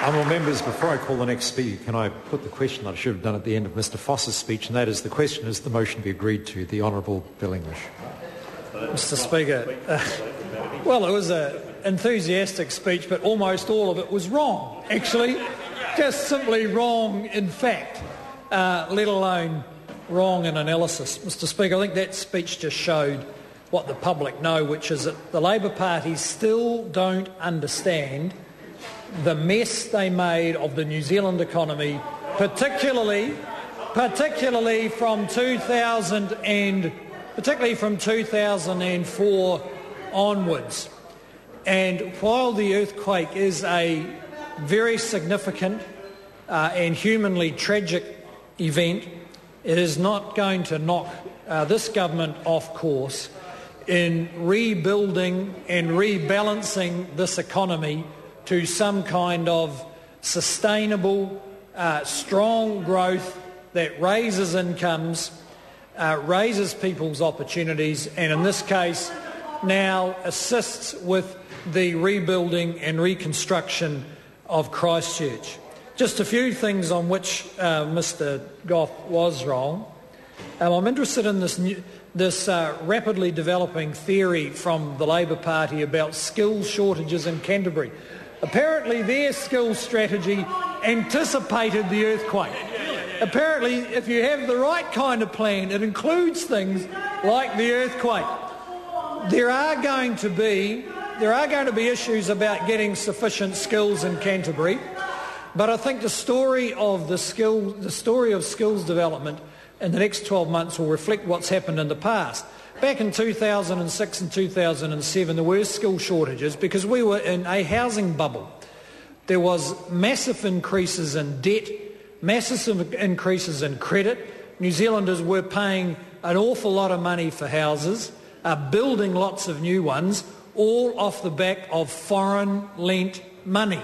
Well, members, before I call the next speaker, can I put the question that I should have done at the end of Mr Foss's speech, and that is, the question is the motion be agreed to. The Honourable Bill English. Mr Speaker, well, it was an enthusiastic speech, but almost all of it was wrong, actually. Just simply wrong in fact, let alone wrong in analysis. Mr Speaker, I think that speech just showed what the public know, which is that the Labour Party still don't understand the mess they made of the New Zealand economy, particularly from 2004 onwards. And while the earthquake is a very significant and humanly tragic event, it is not going to knock this government off course in rebuilding and rebalancing this economy to some kind of sustainable, strong growth that raises incomes, raises people's opportunities, and in this case now assists with the rebuilding and reconstruction of Christchurch. Just a few things on which Mr Goff was wrong. I'm interested in this rapidly developing theory from the Labour Party about skills shortages in Canterbury. Apparently their skills strategy anticipated the earthquake. Apparently, if you have the right kind of plan, it includes things like the earthquake. There are going to be issues about getting sufficient skills in Canterbury, but I think the story of skills development in the next 12 months will reflect what's happened in the past. Back in 2006 and 2007, there were skill shortages because we were in a housing bubble. There was massive increases in debt, massive increases in credit. New Zealanders were paying an awful lot of money for houses, building lots of new ones, all off the back of foreign lent money.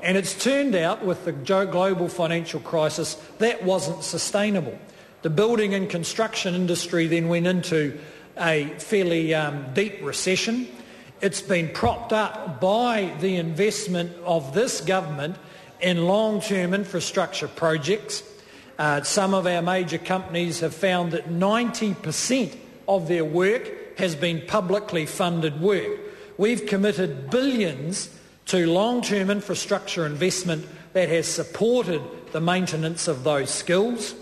And it's turned out with the global financial crisis that wasn't sustainable. The building and construction industry then went into a fairly deep recession. It's been propped up by the investment of this government in long-term infrastructure projects. Some of our major companies have found that 90% of their work has been publicly funded work. We've committed billions to long-term infrastructure investment that has supported the maintenance of those skills.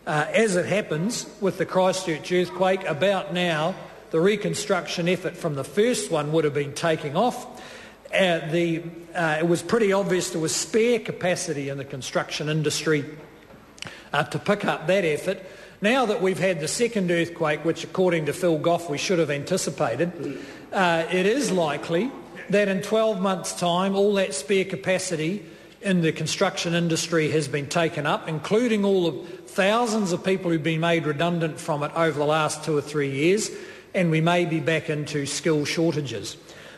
As it happens with the Christchurch earthquake, about now the reconstruction effort from the first one would have been taking off. It was pretty obvious there was spare capacity in the construction industry to pick up that effort. Now that we've had the second earthquake, which according to Phil Goff we should have anticipated, it is likely that in 12 months' time all that spare capacity in the construction industry has been taken up, including all the thousands of people who've been made redundant from it over the last 2 or 3 years, and we may be back into skill shortages.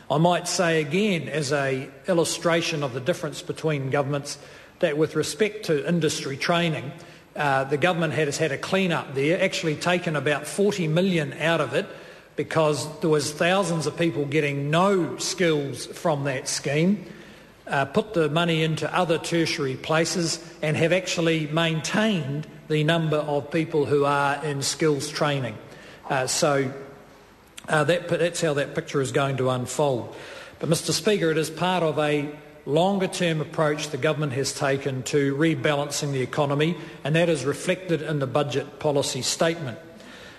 I might say again, as an illustration of the difference between governments, that with respect to industry training, the government has had a clean-up there, actually taken about 40 million out of it because there was thousands of people getting no skills from that scheme, put the money into other tertiary places and have actually maintained the number of people who are in skills training. So that's how that picture is going to unfold. But Mr Speaker, it is part of a longer-term approach the government has taken to rebalancing the economy, and that is reflected in the budget policy statement.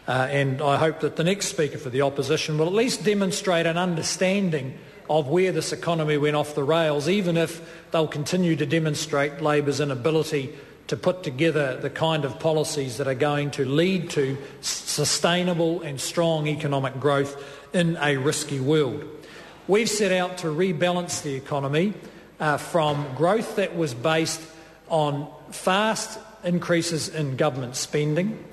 And I hope that the next Speaker for the Opposition will at least demonstrate an understanding of where this economy went off the rails, even if they'll continue to demonstrate Labor's inability to put together the kind of policies that are going to lead to sustainable and strong economic growth in a risky world. We've set out to rebalance the economy from growth that was based on fast increases in government spending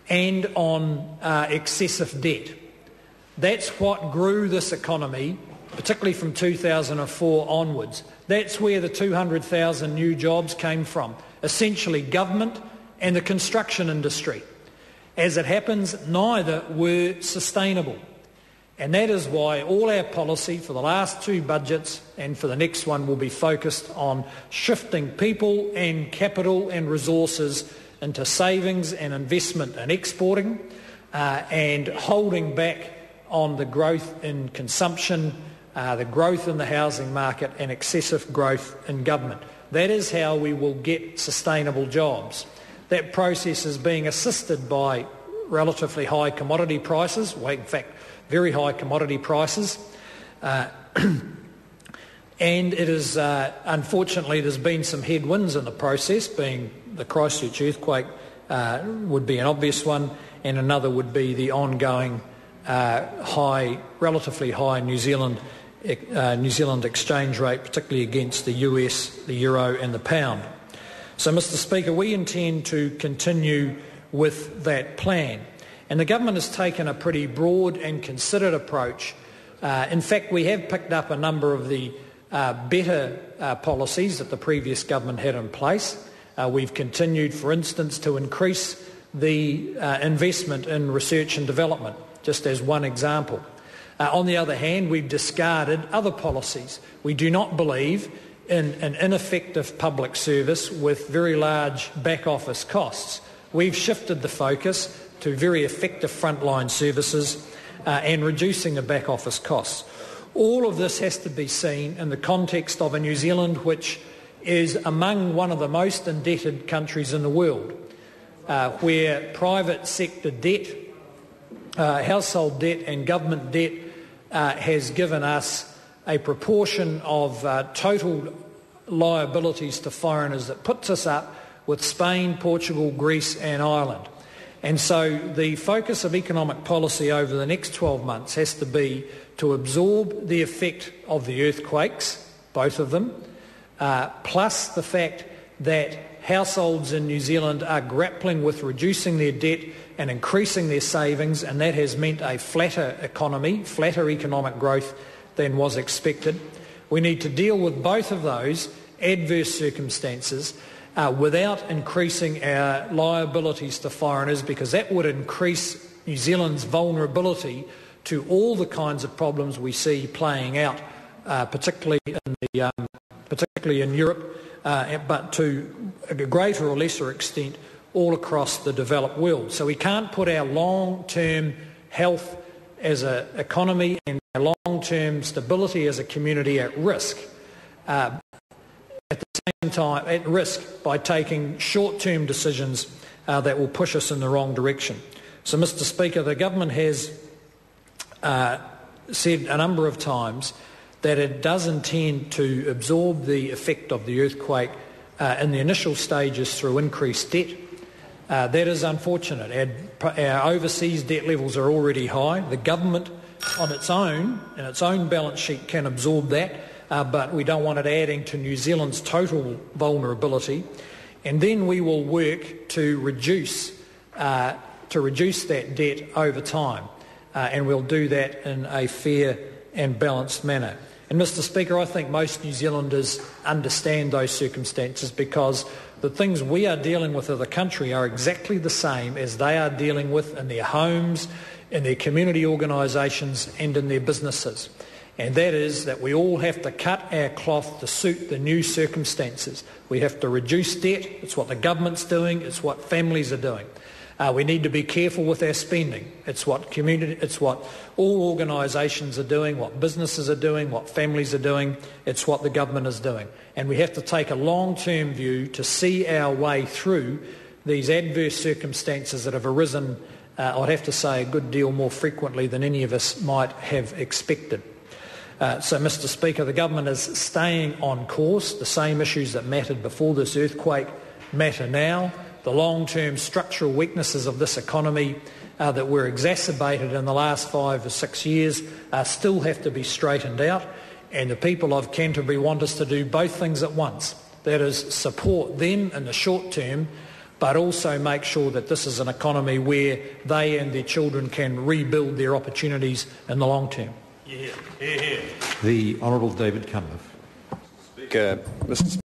and on excessive debt. That's what grew this economy, particularly from 2004 onwards. That's where the 200,000 new jobs came from, essentially government and the construction industry. As it happens, neither were sustainable. And that is why all our policy for the last two budgets and for the next one will be focused on shifting people and capital and resources into savings and investment and exporting, and holding back on the growth in consumption, the growth in the housing market and excessive growth in government. That is how we will get sustainable jobs. That process is being assisted by relatively high commodity prices, well, in fact, very high commodity prices. And it is, unfortunately, there's been some headwinds in the process, being the Christchurch earthquake would be an obvious one, and another would be the ongoing relatively high New Zealand exchange rate, particularly against the US, the euro and the pound. So, Mr Speaker, we intend to continue with that plan. And the government has taken a pretty broad and considered approach. In fact, we have picked up a number of the better policies that the previous government had in place. We've continued, for instance, to increase the investment in research and development, just as one example. On the other hand, we've discarded other policies. We do not believe in an ineffective public service with very large back office costs. We've shifted the focus to very effective frontline services and reducing the back office costs. All of this has to be seen in the context of a New Zealand which is among one of the most indebted countries in the world, where private sector debt, household debt and government debt has given us a proportion of total liabilities to foreigners that puts us up with Spain, Portugal, Greece and Ireland. And so the focus of economic policy over the next 12 months has to be to absorb the effect of the earthquakes, both of them, plus the fact that households in New Zealand are grappling with reducing their debt and increasing their savings, and that has meant a flatter economy, flatter economic growth than was expected. We need to deal with both of those adverse circumstances without increasing our liabilities to foreigners, because that would increase New Zealand's vulnerability to all the kinds of problems we see playing out, particularly in Europe, but to a greater or lesser extent all across the developed world. So we can't put our long-term health as an economy and our long-term stability as a community at risk. At the same time, at risk by taking short-term decisions that will push us in the wrong direction. So, Mr Speaker, the government has said a number of times that it does intend to absorb the effect of the earthquake in the initial stages through increased debt. That is unfortunate. Our overseas debt levels are already high. The government on its own, and its own balance sheet, can absorb that, but we don't want it adding to New Zealand's total vulnerability. And then we will work to reduce that debt over time, and we'll do that in a fair and balanced manner. And Mr Speaker, I think most New Zealanders understand those circumstances, because the things we are dealing with as a country are exactly the same as they are dealing with in their homes, in their community organisations and in their businesses. And that is that we all have to cut our cloth to suit the new circumstances. We have to reduce debt. It's what the government's doing. It's what families are doing. We need to be careful with our spending. It's what all organisations are doing, what businesses are doing, what families are doing. It's what the government is doing. And we have to take a long-term view to see our way through these adverse circumstances that have arisen, I'd have to say, a good deal more frequently than any of us might have expected. So, Mr Speaker, the government is staying on course. The same issues that mattered before this earthquake matter now. The long-term structural weaknesses of this economy that were exacerbated in the last 5 or 6 years still have to be straightened out, and the people of Canterbury want us to do both things at once. That is, support them in the short term, but also make sure that this is an economy where they and their children can rebuild their opportunities in the long term. The Honourable David Cunliffe. Mr.